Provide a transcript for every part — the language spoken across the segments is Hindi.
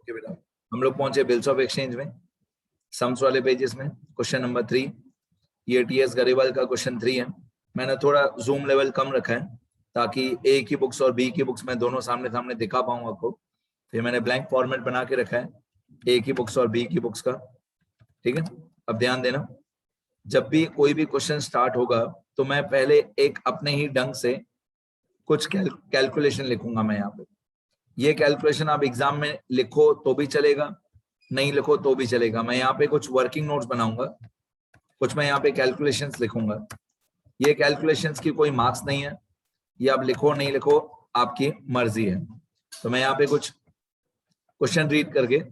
ओके बेटा, हम लोग पहुंचे बिल्स ऑफ एक्सचेंज में, सम्स वाले पेजेस में। क्वेश्चन नंबर 3, ये टीएस गरेवाल का क्वेश्चन 3 है। मैंने थोड़ा जूम लेवल कम रखा है ताकि ए की बुक्स और बी की बुक्स में दोनों सामने सामने दिखा पाऊँ आपको। फिर मैंने ब्लैंक फॉर्मेट बना के रखा है ए की बुक्स और बी की बुक्स का, ठीक है। अब ध्यान देना, जब भी कोई भी क्वेश्चन स्टार्ट होगा तो मैं पहले एक अपने ही ढंग से कुछ कैलकुलेशन लिखूंगा मैं यहाँ पे। ये कैलकुलेशन आप एग्जाम में लिखो तो भी चलेगा, नहीं लिखो तो भी चलेगा। मैं यहाँ पे कुछ वर्किंग नोट्स बनाऊंगा, कुछ मैं यहाँ पे कैलकुलेशंस लिखूंगा। ये कैलकुलेशंस की कोई मार्क्स नहीं है, ये आप लिखो नहीं लिखो आपकी मर्जी है। तो मैं यहाँ पे कुछ क्वेश्चन रीड करके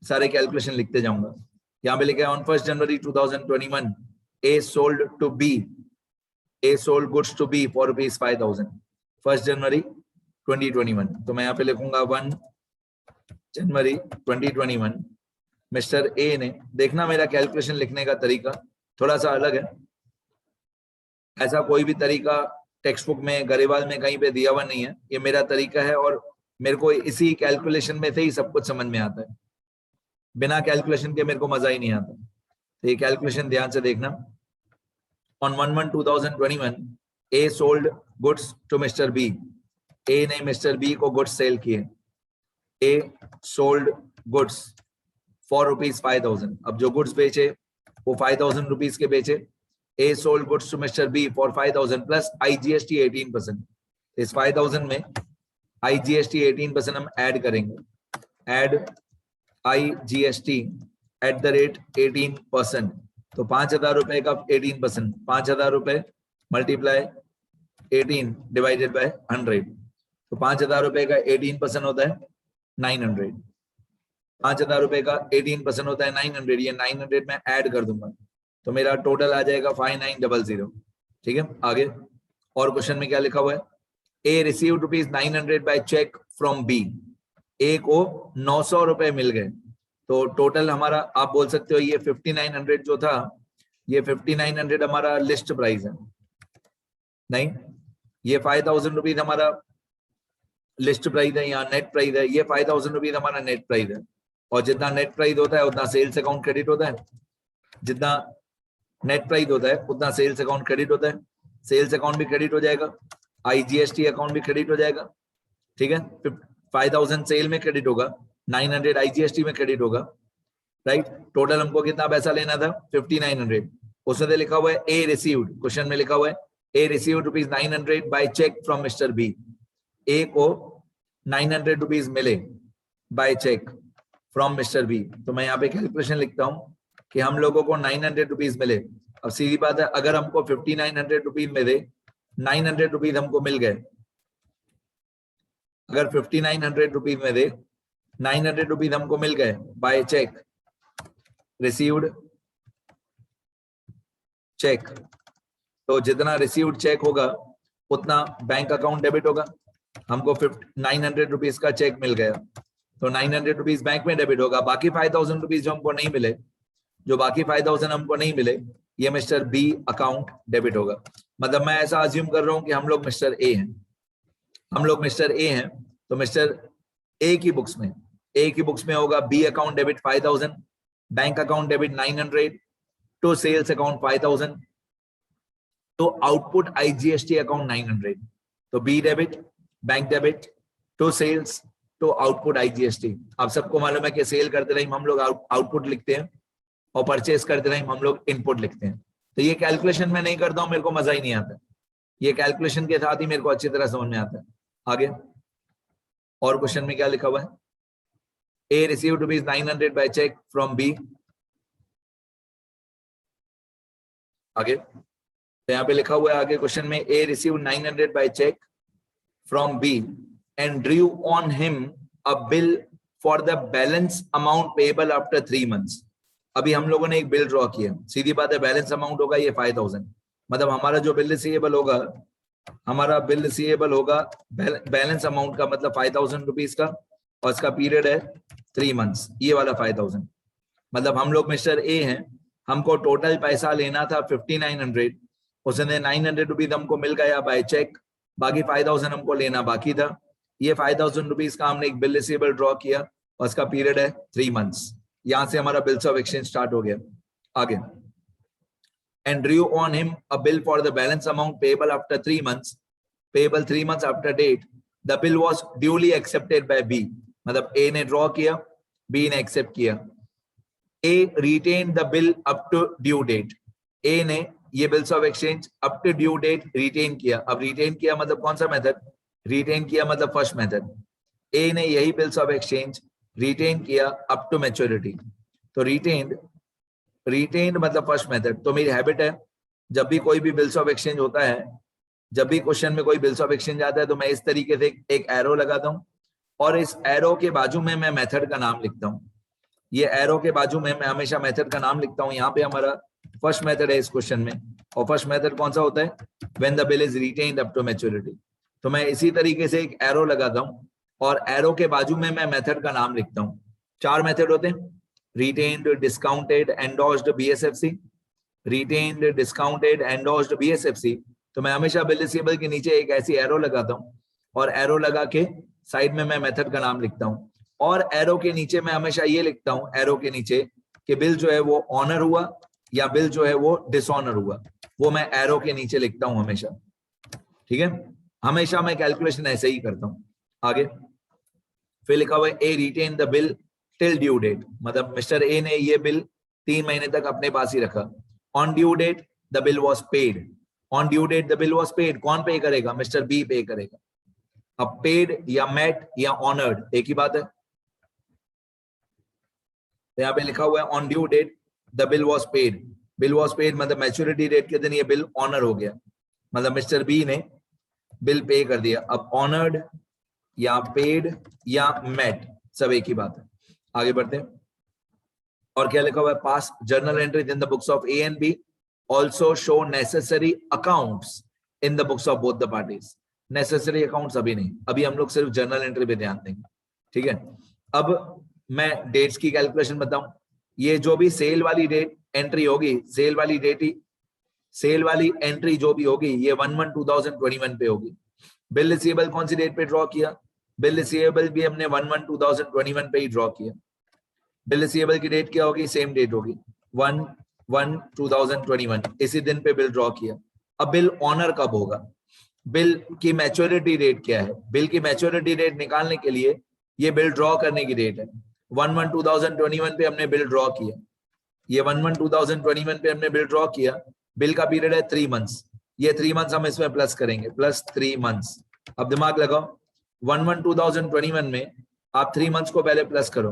सारे कैलकुलेशन लिखते जाऊंगा। यहाँ पे लिखा है on 1 January 2021 A sold to B, A sold goods to B for ₹5,000 1 January 2021। तो मैं यहाँ पे लिखूंगा 1 जनवरी 2021 मिस्टर ए ने, देखना मेरा कैलकुलेशन लिखने का तरीका थोड़ा सा अलग है। ऐसा कोई भी तरीका टेक्स्ट बुक में गरेवाल में कहीं पे दिया हुआ नहीं है, ये मेरा तरीका है और मेरे को इसी कैलकुलेशन में से ही सब कुछ समझ में आता है। बिना कैलकुलेशन के मेरे को मजा ही नहीं आता। तो ये कैलकुलेशन ध्यान से देखना। On 1/1/2021 A sold goods to mister B, A ने मिस्टर बी को गुड्स सेल किए। A sold goods for ₹5,000। अब जो गुड्स बेचे वो 5,000 रुपीज के बेचे। A sold goods to mister B for 5,000 plus IGST 18%। इस 5,000 में IGST 18% हम ऐड करेंगे। Add IGST @ 18%। तो 5,000 रुपए का 18%, 5,000 रुपए मल्टीप्लाई 18 डिवाइडेड बाय 100। तो 5,000 रुपए का 18% होता है 900। 5,000 रुपए का 18% होता है 900। ये 900 में ऐड कर दूंगा तो मेरा टोटल आ जाएगा 5900। ठीक है, आगे और क्वेश्चन में क्या लिखा हुआ है? A received ₹900 by cheque from B. A को 900 रुपए मिल गए। तो टोटल हमारा आप बोल सकते हो ये 5900 जो था, ये 5900 हमारा लिस्ट प्राइस है। नहीं, ये 5,000 रुपीज हमारा लिस्ट प्राइस है, यहाँ नेट प्राइस है। ये 5,000 रुपीज हमारा नेट प्राइस है। और जितना नेट प्राइस होता है उतना सेल्स अकाउंट क्रेडिट होता है। जितना नेट प्राइस होता है उतना सेल्स अकाउंट क्रेडिट होता है। सेल्स अकाउंट भी क्रेडिट हो जाएगा, IGST अकाउंट भी क्रेडिट हो जाएगा। ठीक है, 5,000 सेल में क्रेडिट होगा, 900 IGST में क्रेडिट होगा। राइट, टोटल हमको कितना पैसा लेना था? 5900। उसमें लिखा हुआ है ए रिसीव्ड, क्वेश्चन में लिखा हुआ है A received ₹900 by cheque from mister B. A को 900 रुपीज मिले by cheque from mister B. तो मैं यहाँ पे कैलकुलेशन लिखता हूँ कि हम लोगों को 900 रुपीज मिले। अब सीधी बात है, अगर हमको 5900 रुपीज मिले, 900 रुपीज हमको मिल गए, अगर 5900 रुपीज में दे 900 रुपीज हमको मिल गए बाय चेक, रिसीव्ड चेक, तो जितना रिसीव्ड चेक होगा उतना बैंक अकाउंट डेबिट होगा। हमको 900 रुपीज का चेक मिल गया तो 900 रुपीज बैंक में डेबिट होगा। बाकी 5,000 रुपीज जो हमको नहीं मिले, जो बाकी 5,000 हमको नहीं मिले, ये मिस्टर बी अकाउंट डेबिट होगा। मतलब मैं ऐसा अज्यूम कर रहा हूं कि हम लोग मिस्टर ए हैं, हम लोग मिस्टर ए हैं। तो मिस्टर ए की बुक्स में होगा B account debit 5,000, bank account debit 900, to sales account 5,000, तो आउटपुट IGST अकाउंट 900। तो B debit, bank debit, to sales, तो आउटपुट IGST। आप सबको मालूम है कि सेल करते रहे हम लोग आउटपुट लिखते हैं और परचेस करते रहे हम लोग इनपुट लिखते हैं। तो ये कैलकुलेशन मैं नहीं करता हूं, मेरे को मजा ही नहीं आता। ये कैलकुलेशन के साथ ही मेरे को अच्छी तरह समझ में आता है। आगे और क्वेश्चन में क्या लिखा हुआ है? A received ₹900 by cheque from B. आगे तो यहाँ पे लिखा हुआ है आगे क्वेश्चन में, A received 900 by cheque from B and drew on him a bill for the balance amount payable after 3 months. अभी हम लोगों ने एक बिल ड्रॉ किया, सीधी बात है, बैलेंस अमाउंट होगा ये 5,000। मतलब हमारा जो बिल रिसीवेबल होगा, हमारा बिल रिसीवेबल होगा बैलेंस अमाउंट का, मतलब 5,000 रुपीज का, और इसका पीरियड है 3 मंथ्स। ये वाला 5,000, मतलब हम लोग मिस्टर ए हैं, हमको टोटल पैसा लेना था 5900, उसने 900 रुपीज हमको मिल गया बाय चेक, बाकी 5,000 हमको लेना बाकी था। ये 5,000 रुपीज का हमने एक बिल रिसीवेबल ड्रॉ किया और उसका पीरियड है 3 months। यहां से हमारा बिल्स ऑफ एक्सचेंज स्टार्ट हो गया। आगे, and drew on him a bill for the balance amount payable after 3 months, payable 3 months after date, the bill was duly accepted by B। मतलब A ने ड्रॉ किया, B ने एक्सेप्ट किया। A retained the bill up to due date। A ने ये bills of exchange up to due date retain किया। अब रिटेन किया मतलब कौन सा मेथड? रिटेन किया मतलब फर्स्ट मेथड। A ने यही बिल्स ऑफ एक्सचेंज रिटेन किया अप टू मैच्योरिटी। तो रिटेन्ड मतलब फर्स्ट मेथड। तो मेरी हैबिट है, जब भी कोई भी बिल्स ऑफ एक्सचेंज होता है, जब भी क्वेश्चन में कोई बिल्स ऑफ एक्सचेंज आता है, तो मैं इस तरीके से एक एरो लगाता हूं और इस एरो के बाजू में मैं मेथड का नाम लिखता हूं। ये एरो के बाजू में मैं हमेशा मेथड का नाम लिखता हूं। यहाँ पे हमारा फर्स्ट मेथड है इस क्वेश्चन में, और फर्स्ट मेथड कौन सा होता है? When the bill is retained up to maturity. तो मैं इसी तरीके से एक एरो लगाता हूं और एरो के बाजू में मैं मेथड का नाम लिखता हूं। 4 मेथड होते हैं, retained, discounted, endorsed, BSFC। retained, discounted, endorsed, BSFC। तो मैं हमेशा बिल रिसीवेबल के नीचे एक ऐसी एरो लगाता हूं और एरो लगा के साइड में मैं मेथड का नाम लिखता हूं, और एरो के नीचे मैं हमेशा ये लिखता हूं, एरो के नीचे, कि बिल जो है वो ऑनर हुआ या बिल जो है वो डिसऑनर हुआ। वो मैं एरो के नीचे लिखता हूं हमेशा। ठीक है, हमेशा मैं कैलकुलेशन ऐसे ही करता हूं। आगे फिर लिखा हुआ है A retain the bill till due date. मतलब मिस्टर ए ने ये बिल 3 महीने तक अपने पास ही रखा। On due date the bill was paid. On due date the bill was paid. कौन पे करेगा? मिस्टर बी पे करेगा। अब पेड या मेट या ऑनर्ड एक ही बात है। तो यहाँ पे लिखा हुआ है on due date the bill was paid. Bill was paid मतलब मैच्योरिटी डेट के दिन ये बिल ऑनर हो गया, मतलब मिस्टर बी ने बिल पे कर दिया। अब ऑनर्ड या पेड या मेट सब एक ही बात है। आगे बढ़ते हैं, और क्या लिखा हुआ है? Pass journal entries in the books of A and B also show necessary accounts in the books of both the parties. Necessary accounts अभी नहीं, अभी हम लोग सिर्फ जर्नल एंट्री पे ध्यान देंगे। ठीक है, अब मैं डेट्स की कैलकुलेशन बताऊं। ये जो भी सेल वाली डेट एंट्री होगी, सेल वाली एंट्री जो भी होगी, ये 1/1/2021 पे होगी। बिल रिसीवेबल कौन सी डेट पे ड्रॉ किया? बिल रिसीवेबल भी हमने 1/1/2021 पे ही ड्रॉ किया। बिल रिसीवेबल की डेट क्या होगी? सेम डेट होगी, 1/1/2021, इसी दिन पे बिल ड्रॉ किया। अब बिल ऑनर कब होगा? बिल की मैच्योरिटी डेट क्या है? बिल की मैच्योरिटी डेट निकालने के लिए ये बिल ड्रॉ करने की डेट है। 1/1/2021 पे हमने बिल ड्रॉ किया, ये 1/1/2021 पे हमने बिल ड्रॉ किया। बिल का पीरियड है 3 months। ये 3 months हम इसमें प्लस करेंगे, प्लस 3 months। अब दिमाग लगाओ, 1/1/2021 में आप 3 months को पहले प्लस करो।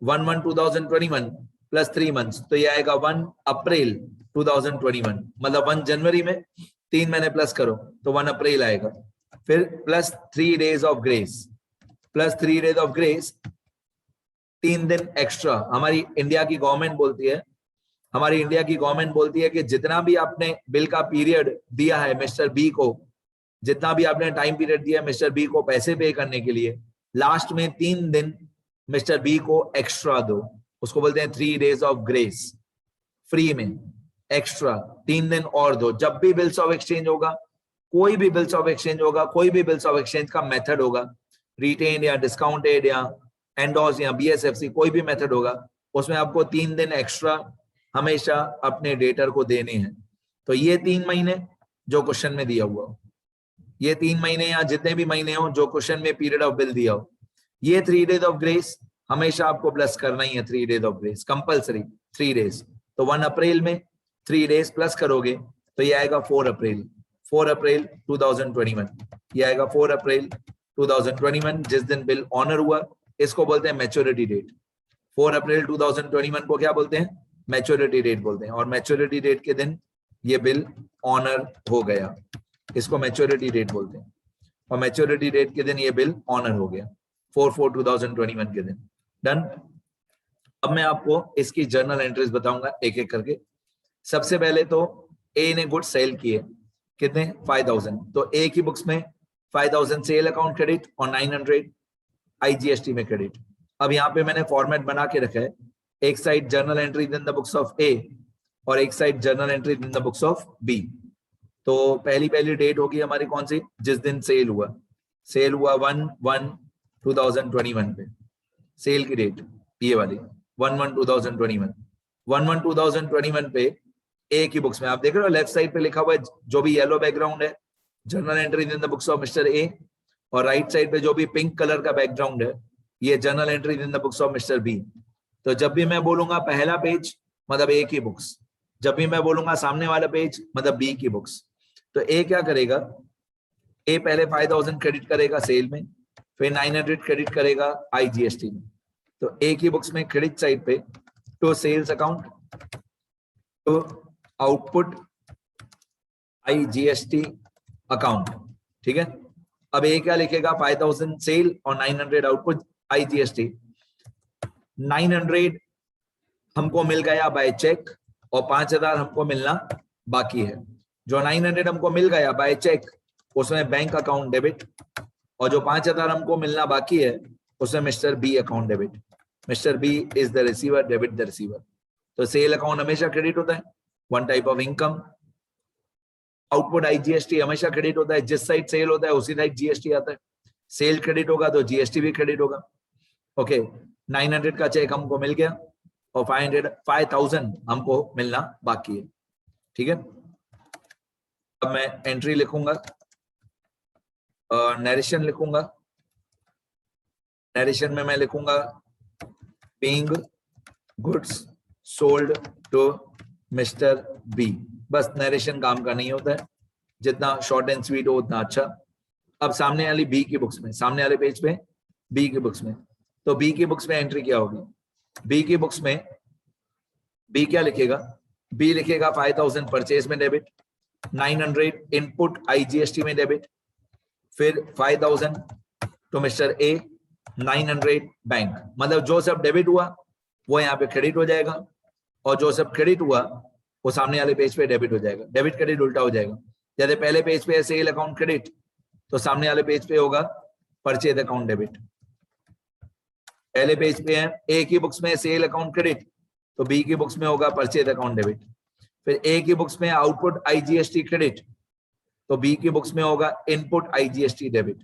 1/1/2021 प्लस 3 months, तो ये आएगा 1 अप्रैल 2021। मतलब 1 जनवरी में 3 महीने प्लस करो तो 1 अप्रैल आएगा। फिर plus 3 days of grace, plus 3 days of grace, 3 दिन एक्स्ट्रा। हमारी इंडिया की गवर्नमेंट बोलती है कि जितना भी आपने बिल का पीरियड दिया है मिस्टर बी को, जितना भी आपने टाइम पीरियड दिया मिस्टर बी को पैसे पे करने के लिए, लास्ट में 3 दिन मिस्टर बी को एक्स्ट्रा दो। उसको बोलते हैं 3 days ऑफ ग्रेस। फ्री में एक्स्ट्रा 3 दिन और दो। जब भी बिल्स ऑफ एक्सचेंज होगा, कोई भी बिल्स ऑफ एक्सचेंज होगा, कोई भी बिल्स ऑफ एक्सचेंज का मेथड होगा, रिटेन या डिस्काउंटेड या एंडोर्स या बीएसएफसी, कोई भी मेथड होगा, उसमें आपको 3 दिन एक्स्ट्रा हमेशा अपने डेटर को देने हैं। तो ये 3 महीने जो क्वेश्चन में दिया हुआ हो, ये 3 महीने या जितने भी महीने हो जो क्वेश्चन में पीरियड ऑफ बिल दिया हो, ये 3 days ऑफ ग्रेस हमेशा आपको प्लस करना ही है। 3 days of grace compulsory, 3 days। तो 1 अप्रैल में 3 days प्लस करोगे तो ये आएगा 4 अप्रैल 2021। ये आएगा 4 अप्रैल 2021, जिस दिन बिल ऑनर हुआ। इसको बोलते हैं मैच्योरिटी डेट। 4 अप्रैल 2021 को क्या बोलते हैं? मैच्योरिटी डेट बोलते हैं। और मैच्योरिटी डेट के दिन ये बिल ऑनर हो गया, इसको मैच्योरिटी डेट बोलते हैं। और मैच्योरिटी डेट के दिन ये बिल ऑनर हो गया 4/4/2021 के दिन। डन। अब मैं आपको इसकी जर्नल एंट्रीज बताऊंगा एक एक करके। सबसे पहले तो ए ने गुड सेल किए, कितने? 5000। तो ए की बुक्स में 5000 सेल अकाउंट क्रेडिट और 900 आईजीएसटी में क्रेडिट। अब यहाँ पे मैंने फॉर्मेट बना के रखा है, एक side journal entry in the books of A और एक side journal entry in the books of B. तो पहली डेट होगी हमारी कौन सी? जिस दिन सेल हुआ 1/1/2021 पे। सेल की डेट ये वाली 1/1/2021, 1/1/2021 पे ए की बुक्स में आप देख रहे हो लेफ्ट साइड पे लिखा हुआ है जो भी येलो बैकग्राउंड है journal entry in the books of mister A, और राइट साइड पे जो भी पिंक कलर का बैकग्राउंड है ये journal entry in the books of mister B. तो जब भी मैं बोलूंगा पहला पेज मतलब ए की बुक्स, जब भी मैं बोलूंगा सामने वाला पेज मतलब बी की बुक्स। तो ए क्या करेगा, ए पहले 5000 क्रेडिट करेगा सेल में, फिर 900 क्रेडिट करेगा आईजीएसटी में। तो ए की बुक्स में क्रेडिट साइड पे to sales account, to output IGST account, ठीक है। अब ए क्या लिखेगा 5000 सेल और 900 आउटपुट आईजीएसटी। 900 हमको मिल गया बाय चेक और 5000 हमको मिलना बाकी है। जो 900 हमको मिल गया बाय चेक उसमें बैंक अकाउंट डेबिट, और जो 5000 हमको मिलना बाकी है उसमें mister B account debit. Mister B is the receiver, debit the receiver. तो सेल अकाउंट हमेशा क्रेडिट होता है, one type of income. Output IGST हमेशा क्रेडिट होता है, जिस साइड सेल होता है उसी साइड जीएसटी आता है। सेल क्रेडिट होगा तो जीएसटी भी क्रेडिट होगा। ओके 900 का चेक हमको मिल गया और 5000 हमको मिलना बाकी है, ठीक है। अब मैं एंट्री लिखूंगा, नरेशन लिखूंगा। नरेशन में मैं लिखूंगा being goods sold to mister B. बस नरेशन काम का नहीं होता है, जितना शॉर्ट एंड स्वीट हो उतना अच्छा। अब सामने वाली बी की बुक्स में, सामने वाले पेज पे बी की बुक्स में, तो बी की बुक्स में एंट्री क्या होगी, बी की बुक्स में बी क्या लिखेगा, बी लिखेगा 5000 परचेज में डेबिट, 900 इनपुट आईजीएसटी में डेबिट, फिर 5000 टू मिस्टर ए, 900 बैंक। मतलब जो सब डेबिट हुआ वो यहाँ पे क्रेडिट हो जाएगा, और जो सब क्रेडिट हुआ वो सामने वाले पेज पे डेबिट हो जाएगा। डेबिट क्रेडिट उल्टा हो जाएगा। जैसे पहले पेज पे है सेल अकाउंट क्रेडिट, तो सामने वाले पेज पे होगा परचेज अकाउंट डेबिट। पहले पेज पे है ए की बुक्स में सेल अकाउंट क्रेडिट, तो बी की बुक्स में होगा परचेज अकाउंट डेबिट। फिर ए की बुक्स में आउटपुट आईजीएसटी क्रेडिट, तो बी की बुक्स में होगा input IGST debit,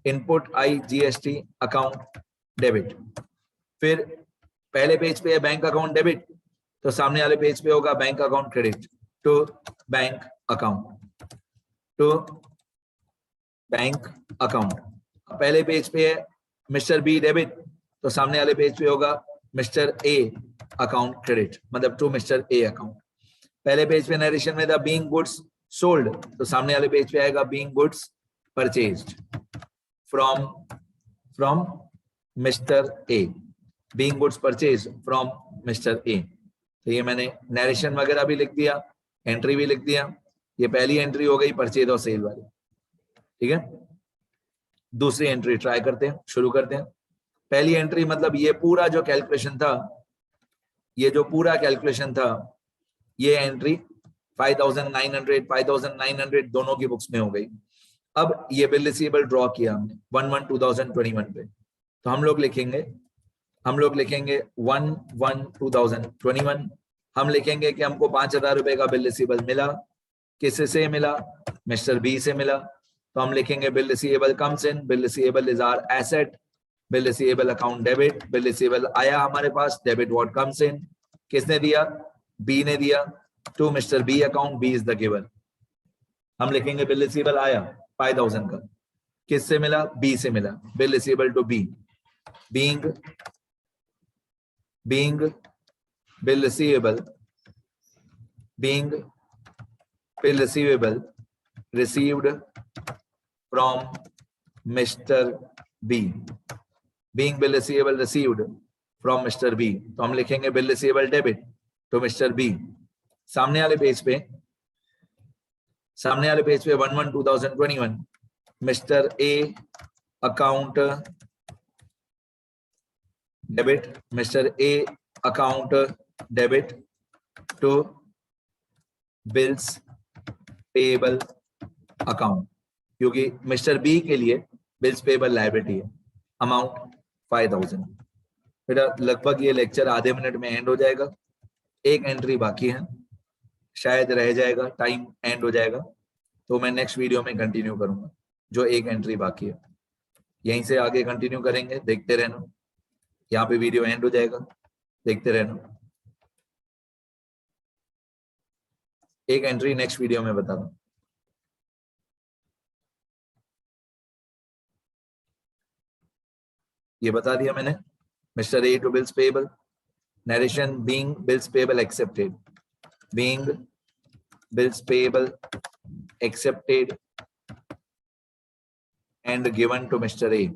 input IGST account debit. फिर पहले पेज पे है बैंक अकाउंट डेबिट, तो सामने वाले पेज पे होगा bank account credit to bank account, to bank account. पहले पेज पे है मिस्टर बी डेबिट, तो सामने वाले पेज पे होगा मिस्टर ए अकाउंट क्रेडिट, मतलब टू मिस्टर ए अकाउंट। पहले पेज पे नरेशन में था बीइंग गुड्स सोल्ड, तो सामने वाले पेज पे आएगा being goods purchased from mister A, being goods purchase from mister A. तो ये मैंने नरेशन वगैरह भी लिख दिया, एंट्री भी लिख दिया। ये पहली एंट्री हो गई परचेज और सेल वाली, ठीक है। दूसरी एंट्री ट्राई करते हैं, शुरू करते हैं। पहली एंट्री मतलब ये पूरा जो कैलकुलेशन था, ये जो पूरा कैलकुलेशन था, ये एंट्री 5900 दोनों की बुक्स में हो गई। अब ये बिल रिसीवेबल ड्रॉ किया हमने 1/1/2021 पे, तो हम लोग लिखेंगे 1/1/2021। हम लिखेंगे कि हमको 5000 रुपए का बिल रिसीवेबल मिला। किससे मिला, मिस्टर बी से मिला। तो हम लिखेंगे bill receivable comes in, bill receivable is our asset, bill receivable account debit, bill receivable आया हमारे पास, डेबिट व्हाट कम्स इन, किसने दिया, बी ने दिया, to mister B account, B is the giver. हम लिखेंगे बिल रिसीवेबल आया 5000 का, किससे मिला, बी से मिला, bill receivable to B, being bill receivable received from Mr. B, being bill receivable received from Mr. B, तो हम लिखेंगे bill receivable debit to Mr. B। सामने वाले पेज पे 1/1/2021 Mr. A account debit, Mr. A account debit to bills payable account, क्योंकि मिस्टर बी के लिए बिल्स पेबल लायबिलिटी है, अमाउंट 5000। बेटा लगभग ये लेक्चर आधे मिनट में एंड हो जाएगा। एक एंट्री बाकी है, शायद रह जाएगा, टाइम एंड हो जाएगा तो मैं नेक्स्ट वीडियो में कंटिन्यू करूंगा। जो एक एंट्री बाकी है यहीं से आगे कंटिन्यू करेंगे, देखते रहना। यहाँ पे वीडियो एंड हो जाएगा, देखते रहना। एक एंट्री नेक्स्ट वीडियो में बता दूं। ये बता दिया मैंने। Mister A to bills payable, narration being bills payable accepted, being bills payable accepted and given to Mr. A.